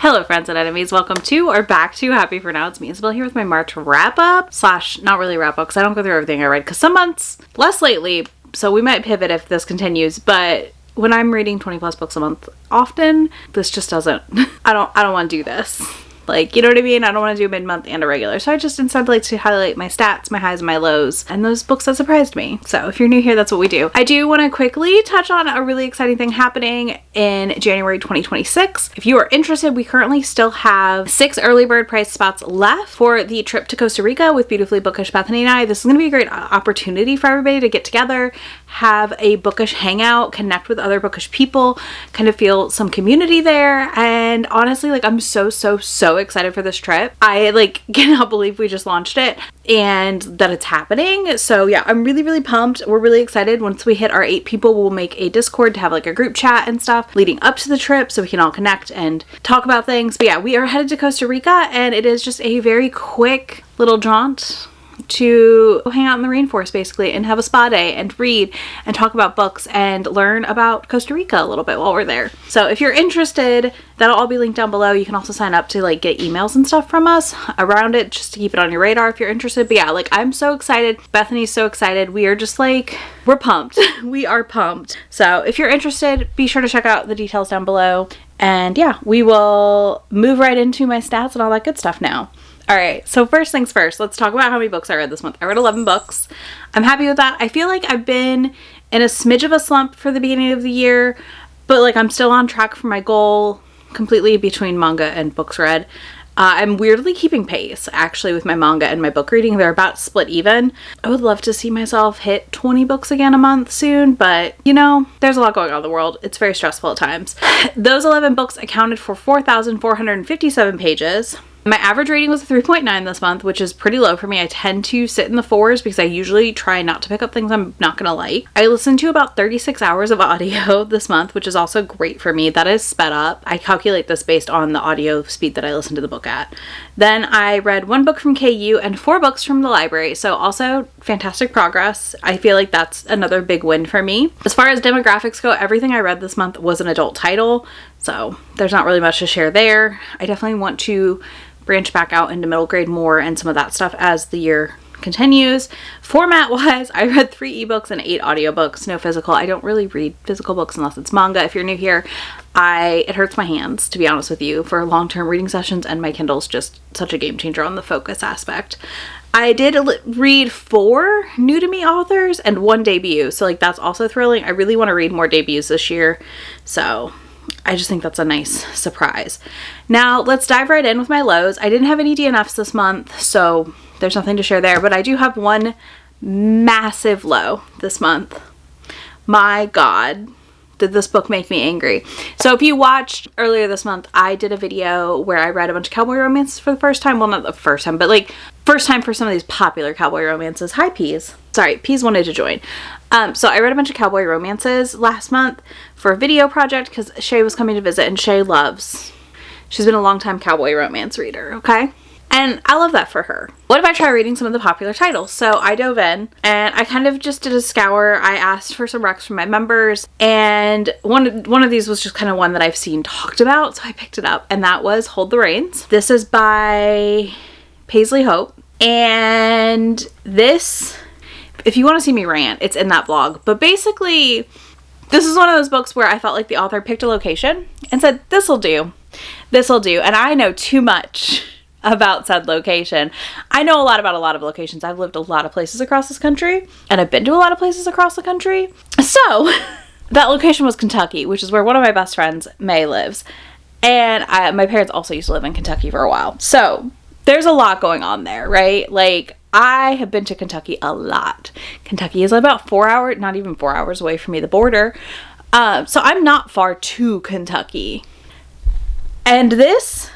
Hello friends and enemies, welcome to or back to Happy For Now. It's me, Isabel, here with my March wrap up / not really wrap up because I don't go through everything I read because some months, less lately, so we might pivot if this continues, but when I'm reading 20 plus books a month often, this just doesn't, I don't want to do this. Like, you know what I mean? I don't want to do mid-month and a regular. So I just instead like to highlight my stats, my highs, and my lows, and those books that surprised me. So if you're new here, that's what we do. I do want to quickly touch on a really exciting thing happening in January 2026. If you are interested, we currently still have 6 early bird price spots left for the trip to Costa Rica with Beautifully Bookish Bethany and I. This is going to be a great opportunity for everybody to get together, have a bookish hangout, connect with other bookish people, kind of feel some community there. And honestly, like, I'm so excited for this trip. I cannot believe we just launched it and that it's happening. So yeah, I'm really pumped. We're really excited. Once we hit our 8 people, we'll make a Discord to have like a group chat and stuff leading up to the trip so we can all connect and talk about things. But yeah, we are headed to Costa Rica and it is just a very quick little jaunt to hang out in the rainforest basically and have a spa day and read and talk about books and learn about Costa Rica a little bit while we're there. So if you're interested, that'll all be linked down below. You can also sign up to like get emails and stuff from us around it just to keep it on your radar if you're interested. But yeah, like, I'm so excited. Bethany's so excited. We are just like, we're pumped. We are pumped. So if you're interested, be sure to check out the details down below. And yeah, we will move right into my stats and all that good stuff now. Alright, so first things first, let's talk about how many books I read this month. I read 11 books. I'm happy with that. I feel like I've been in a smidge of a slump for the beginning of the year, but like, I'm still on track for my goal completely between manga and books read. I'm weirdly keeping pace actually with my manga and my book reading. They're about split even. I would love to see myself hit 20 books again a month soon, but you know, there's a lot going on in the world. It's very stressful at times. Those 11 books accounted for 4,457 pages. My average rating was a 3.9 this month, which is pretty low for me. I tend to sit in the 4s because I usually try not to pick up things I'm not gonna like. I listened to about 36 hours of audio this month, which is also great for me. That is sped up. I calculate this based on the audio speed that I listen to the book at. Then I read 1 book from KU and 4 books from the library. So also fantastic progress. I feel like that's another big win for me. As far as demographics go, everything I read this month was an adult title. So there's not really much to share there. I definitely want to branch back out into middle grade more and some of that stuff as the year continues. Format wise, I read 3 ebooks and 8 audiobooks, no physical. I don't really read physical books unless it's manga. If you're new here, it hurts my hands, to be honest with you, for long-term reading sessions, and my Kindle's just such a game changer on the focus aspect. I did read 4 new to me authors and 1 debut, so like, that's also thrilling. I really want to read more debuts this year, so I just think that's a nice surprise. Now let's dive right in with my lows. I didn't have any DNFs this month, so there's nothing to share there, but I do have one massive low this month. My God, did this book make me angry. So if you watched earlier this month, I did a video where I read a bunch of cowboy romances for the first time. Well, not the first time, but like first time for some of these popular cowboy romances. Hi, Peas. Sorry, Peas wanted to join. So I read a bunch of cowboy romances last month for a video project because Shay was coming to visit, and she's been a long time cowboy romance reader, okay? And I love that for her. What if I try reading some of the popular titles? So I dove in and I kind of just did a scour. I asked for some recs from my members, and one of these was just kind of one that I've seen talked about, so I picked it up, and that was Hold the Reins. This is by Paisley Hope, and this, if you want to see me rant, it's in that blog. But basically, this is one of those books where I felt like the author picked a location and said, this'll do. And I know too much about said location. I know a lot about a lot of locations. I've lived a lot of places across this country, and I've been to a lot of places across the country. So that location was Kentucky, which is where one of my best friends, May, lives. And my parents also used to live in Kentucky for a while. So there's a lot going on there, right? Like, I have been to Kentucky a lot. Kentucky is about 4 hours, not even 4 hours away from me, the border. So I'm not far to Kentucky. And this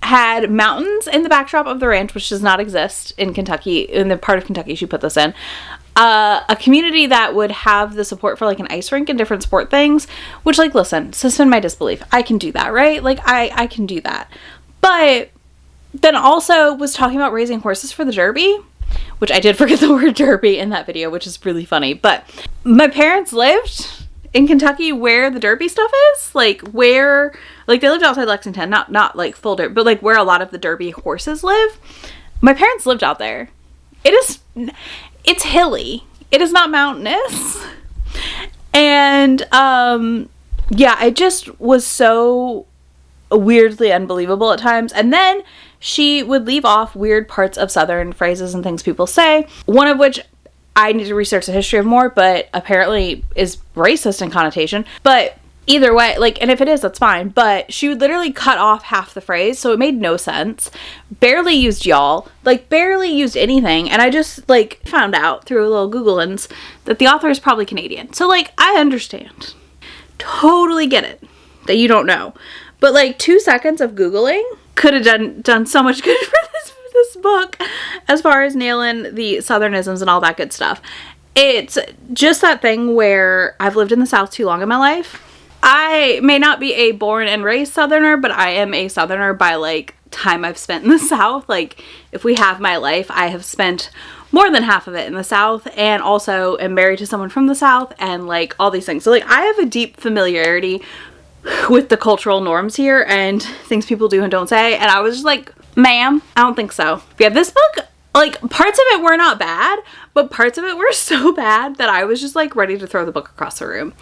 had mountains in the backdrop of the ranch, which does not exist in Kentucky, in the part of Kentucky she put this in. A community that would have the support for like an ice rink and different sport things, which, like, listen, suspend my disbelief. I can do that, right? Like, I can do that. But then also was talking about raising horses for the Derby, which I did forget the word Derby in that video, which is really funny. But my parents lived in Kentucky where the derby stuff is, like where, like they lived outside Lexington, not like full dirt, but like where a lot of the derby horses live. My parents lived out there. It's hilly. It is not mountainous. And yeah, it just was so weirdly unbelievable at times. And then she would leave off weird parts of Southern phrases and things people say, one of which I need to research the history of more, but apparently is racist in connotation. But either way, like, and if it is, that's fine. But she would literally cut off half the phrase, so it made no sense. Barely used y'all, like barely used anything. And I just like found out through a little Googlins that the author is probably Canadian. So like, I understand. Totally get it that you don't know. But like 2 seconds of Googling could have done so much good for this book as far as nailing the Southernisms and all that good stuff. It's just that thing where I've lived in the South too long in my life. I may not be a born and raised Southerner, but I am a Southerner by like time I've spent in the South. Like if we have my life, I have spent more than half of it in the South, and also am married to someone from the South, and like all these things. So like I have a deep familiarity with the cultural norms here and things people do and don't say. And I was just like, ma'am, I don't think so. Yeah, this book, like parts of it were not bad, but parts of it were so bad that I was just like ready to throw the book across the room.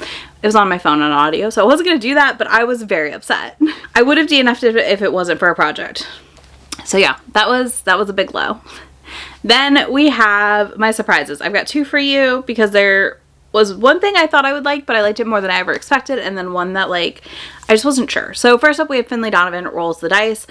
It was on my phone on audio, so I wasn't going to do that, but I was very upset. I would have DNF'd it if it wasn't for a project. So yeah, that was a big low. Then we have my surprises. I've got 2 for you because there was one thing I thought I would like, but I liked it more than I ever expected, and then one that like I just wasn't sure. So first up we have Finlay Donovan Rolls the Dice.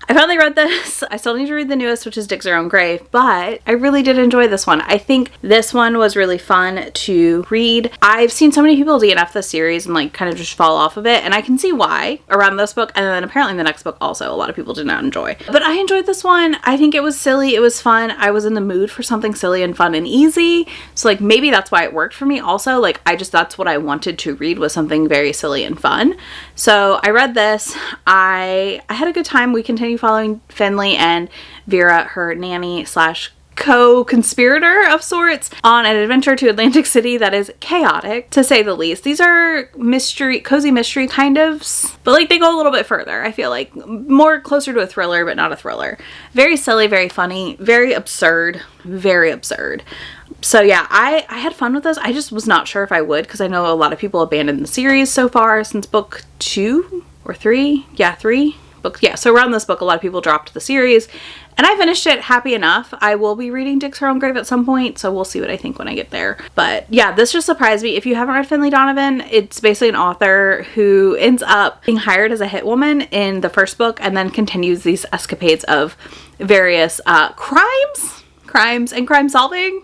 I finally read this. I still need to read the newest, which is Dig Their Own Grave, but I really did enjoy this one. I think this one was really fun to read. I've seen so many people DNF this series and like kind of just fall off of it, and I can see why around this book, and then apparently the next book also a lot of people did not enjoy. But I enjoyed this one. I think it was silly. It was fun. I was in the mood for something silly and fun and easy. So like maybe that's why it worked for me also. Like that's what I wanted to read, was something very silly and fun. So I read this. I had a good time. We continued following Finlay and Vera, her nanny slash co-conspirator of sorts, on an adventure to Atlantic City that is chaotic, to say the least. These are cozy mystery kind of, but like they go a little bit further. I feel like more closer to a thriller, but not a thriller. Very silly, very funny, very absurd, very absurd. So yeah, I had fun with this. I just was not sure if I would, because I know a lot of people abandoned the series so far since book 2 or 3. Yeah, 3 books. Yeah, so around this book, a lot of people dropped the series, and I finished it happy enough. I will be reading Dig Their Own Grave at some point, so we'll see what I think when I get there. But yeah, this just surprised me. If you haven't read Finlay Donovan, it's basically an author who ends up being hired as a hit woman in the first book, and then continues these escapades of various crimes and crime solving.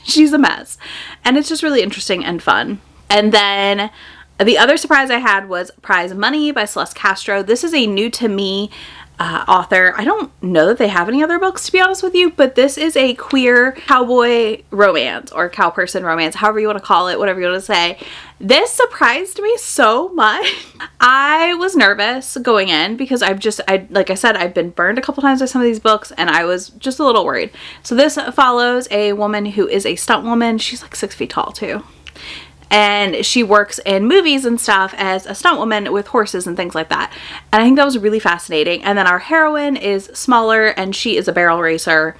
She's a mess, and it's just really interesting and fun. And then the other surprise I had was Prize Money by Celeste Castro. This is a new to me author. I don't know that they have any other books, to be honest with you, but this is a queer cowboy romance, or cowperson romance, however you want to call it, whatever you want to say. This surprised me so much. I was nervous going in because like I said, I've been burned a couple times by some of these books, and I was just a little worried. So this follows a woman who is a stunt woman. She's like 6 feet tall too. And she works in movies and stuff as a stunt woman with horses and things like that. And I think that was really fascinating. And then our heroine is smaller, and she is a barrel racer.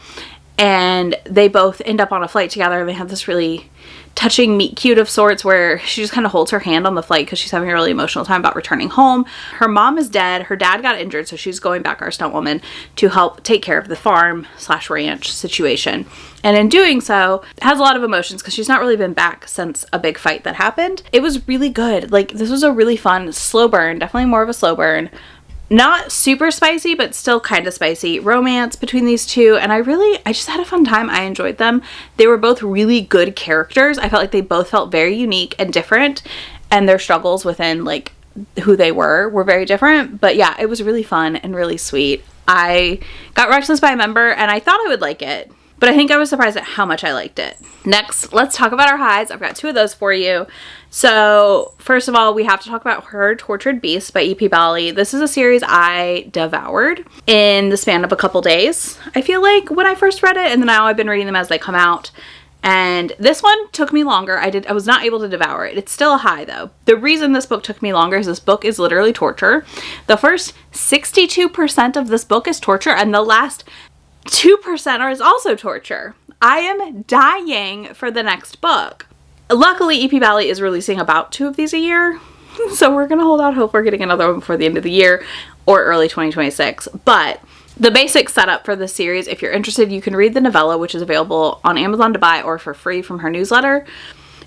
And they both end up on a flight together, and they have this really touching meet cute of sorts where she just kind of holds her hand on the flight because she's having a really emotional time about returning home. Her mom is dead. Her dad got injured, so she's going back, our stunt woman, to help take care of the farm / ranch situation. And in doing so, has a lot of emotions because she's not really been back since a big fight that happened. It was really good. Like, this was a really fun slow burn, definitely more of a slow burn. Not super spicy, but still kind of spicy romance between these two. And I just had a fun time. I enjoyed them. They were both really good characters. I felt like they both felt very unique and different, and their struggles within like who they were very different. But yeah, it was really fun and really sweet. I got Reckless by a member, and I thought I would like it, but I think I was surprised at how much I liked it. Next, let's talk about our highs. I've got 2 of those for you. So first of all, we have to talk about Her Tortured Beast by E.P. Bali. This is a series I devoured in the span of a couple days, I feel like, when I first read it, and now I've been reading them as they come out. And this one took me longer. I was not able to devour it. It's still a high though. The reason this book took me longer is this book is literally torture. The first 62% of this book is torture, and the last 2% is also torture. I am dying for the next book. Luckily, EP Valley is releasing about 2 of these a year, so we're gonna hold out hope we're getting another one before the end of the year or early 2026. But the basic setup for this series, if you're interested, you can read the novella, which is available on Amazon to buy or for free from her newsletter.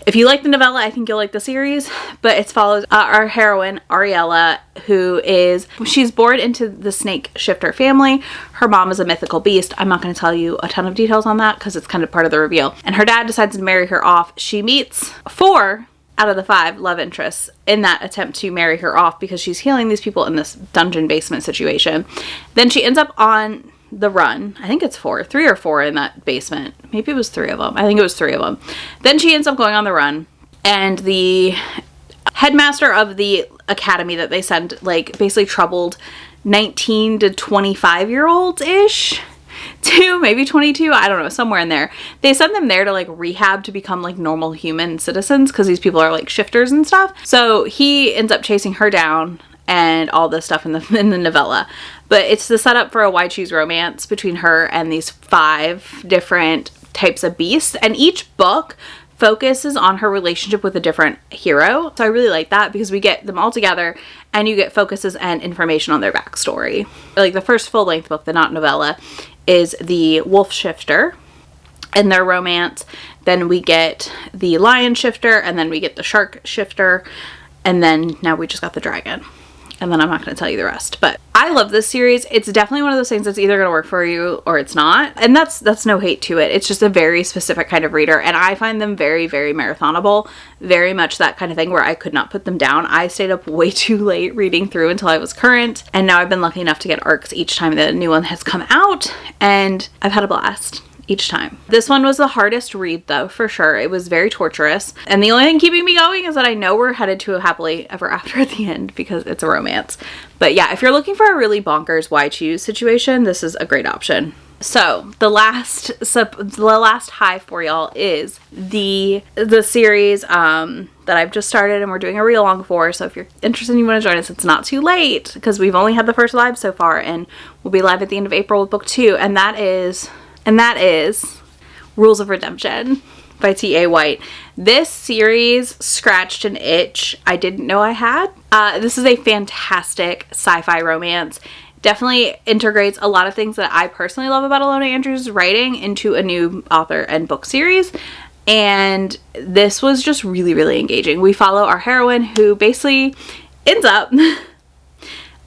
If you like the novella, I think you'll like the series. But it follows our heroine, Ariella, she's born into the snake shifter family. Her mom is a mythical beast. I'm not going to tell you a ton of details on that because it's kind of part of the reveal. And her dad decides to marry her off. She meets 4 out of the 5 love interests in that attempt to marry her off because she's healing these people in this dungeon basement situation. Then she ends up on the run. I think it's 3 or 4 in that basement. Maybe it was 3 of them. I think it was 3 of them. Then she ends up going on the run, and the headmaster of the academy that they send, like, basically troubled 19 to 25 year olds ish to maybe 22, I don't know, somewhere in there. They send them there to like rehab to become like normal human citizens because these people are like shifters and stuff. So he ends up chasing her down and all this stuff in the novella. But it's the setup for a why choose romance between her and these 5 different types of beasts, and each book focuses on her relationship with a different hero. So I really like that because we get them all together and you get focuses and information on their backstory. Like the first full-length book, the not novella, is the wolf shifter and their romance. Then we get the lion shifter, and then we get the shark shifter, and then now we just got the dragon. And then I'm not going to tell you the rest. But I love this series. It's definitely one of those things that's either going to work for you or it's not. And that's no hate to it. It's just a very specific kind of reader. And I find them very, very marathonable. Very much that kind of thing where I could not put them down. I stayed up way too late reading through until I was current. And now I've been lucky enough to get arcs each time that a new one has come out. And I've had a blast each time. This one was the hardest read though, for sure. It was very torturous. And the only thing keeping me going is that I know we're headed to a happily ever after at the end because it's a romance. But yeah, if you're looking for a really bonkers why choose situation, this is a great option. So the last high for y'all is the series that I've just started and we're doing a read along for. So if you're interested and you want to join us, it's not too late because we've only had the first live so far, and we'll be live at the end of April with book 2, and that is Rules of Redemption by T.A. White. This series scratched an itch I didn't know I had. This is a fantastic sci-fi romance. Definitely integrates a lot of things that I personally love about Alona Andrews' writing into a new author and book series. And this was just really, really engaging. We follow our heroine who basically ends up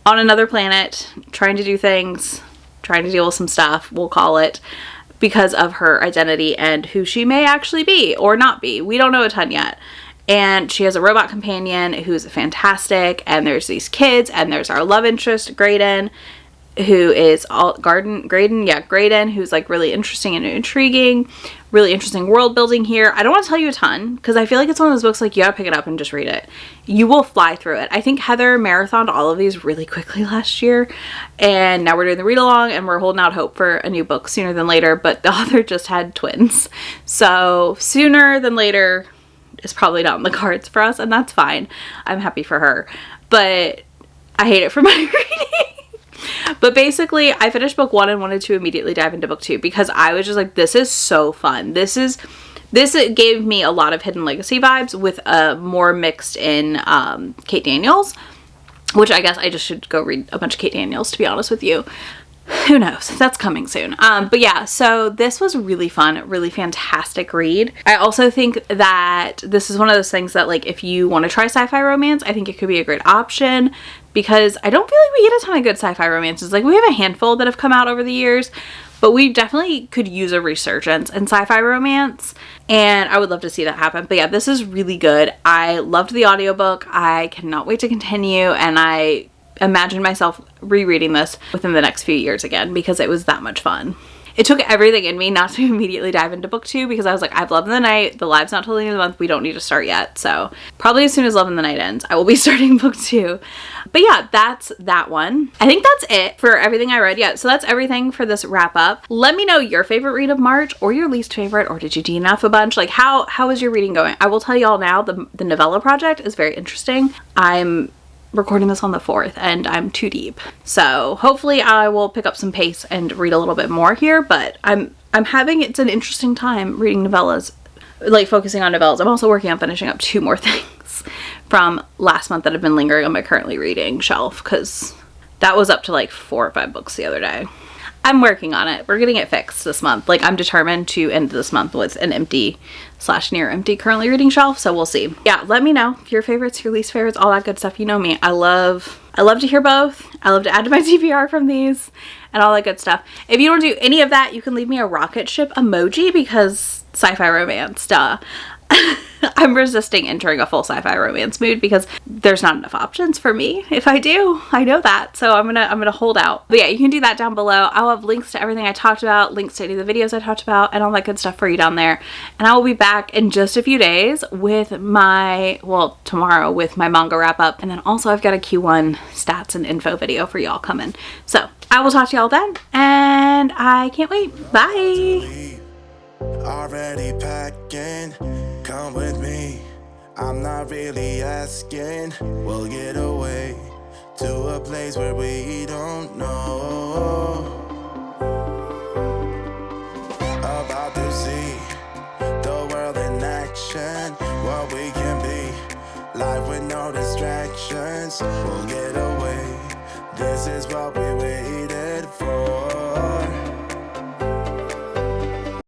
on another planet trying to do things, trying to deal with some stuff, we'll call it, because of her identity and who she may actually be or not be. We don't know a ton yet. And she has a robot companion who's fantastic, and there's these kids, and there's our love interest, Graydon, who is Graydon, who's like really interesting and intriguing, really interesting world building here. I don't want to tell you a ton because I feel like it's one of those books like you gotta pick it up and just read it. You will fly through it. I think Heather marathoned all of these really quickly last year, and now we're doing the read along and we're holding out hope for a new book sooner than later, but the author just had twins. So sooner than later is probably not in the cards for us, and that's fine. I'm happy for her, but I hate it for my reading. But basically, I finished book 1 and wanted to immediately dive into book 2 because I was just like, this is so fun. This gave me a lot of Hidden Legacy vibes with a more mixed in Kate Daniels, which I guess I just should go read a bunch of Kate Daniels, to be honest with you. Who knows? That's coming soon. But yeah, so this was really fun, really fantastic read. I also think that this is one of those things that, like, if you want to try sci-fi romance, I think it could be a great option because I don't feel like we get a ton of good sci-fi romances. Like, we have a handful that have come out over the years, but we definitely could use a resurgence in sci-fi romance, and I would love to see that happen. But yeah, this is really good. I loved the audiobook. I cannot wait to continue, and I imagine myself rereading this within the next few years again because it was that much fun. it took everything in me not to immediately dive into book 2 because I was like, I've Love in the Night, the live's not till the end of the month, we don't need to start yet. So probably as soon as Love in the Night ends, I will be starting book 2. But yeah, that's that one. I think that's it for everything I read. Yeah, so that's everything for this wrap up. Let me know your favorite read of March or your least favorite, or did you DNF a bunch? Like how is your reading going? I will tell y'all now, the novella project is very interesting. I'm recording this on the 4th and I'm too deep. So hopefully I will pick up some pace and read a little bit more here, but I'm having, it's an interesting time reading novellas, like focusing on novellas. I'm also working on finishing up 2 more things from last month that have been lingering on my currently reading shelf because that was up to like 4 or 5 books the other day. I'm working on it. We're getting it fixed this month. Like I'm determined to end this month with an empty/near empty currently reading shelf. So we'll see. Yeah, let me know your favorites, your least favorites, all that good stuff. You know me. I love to hear both. I love to add to my TBR from these and all that good stuff. If you don't do any of that, you can leave me a rocket ship emoji because sci-fi romance, duh. I'm resisting entering a full sci-fi romance mood because there's not enough options for me. If I do, I know that. So I'm gonna hold out. But yeah, you can do that down below. I'll have links to everything I talked about, links to any of the videos I talked about, and all that good stuff for you down there. And I will be back in just a few days with my, well, tomorrow with my manga wrap up. And then also I've got a Q1 stats and info video for y'all coming. So I will talk to y'all then, and I can't wait. Bye. Already packing, come with me. I'm not really asking. We'll get away to a place where we don't know. About to see the world in action, what we can be. Life with no distractions. We'll get away. This is what we waited for.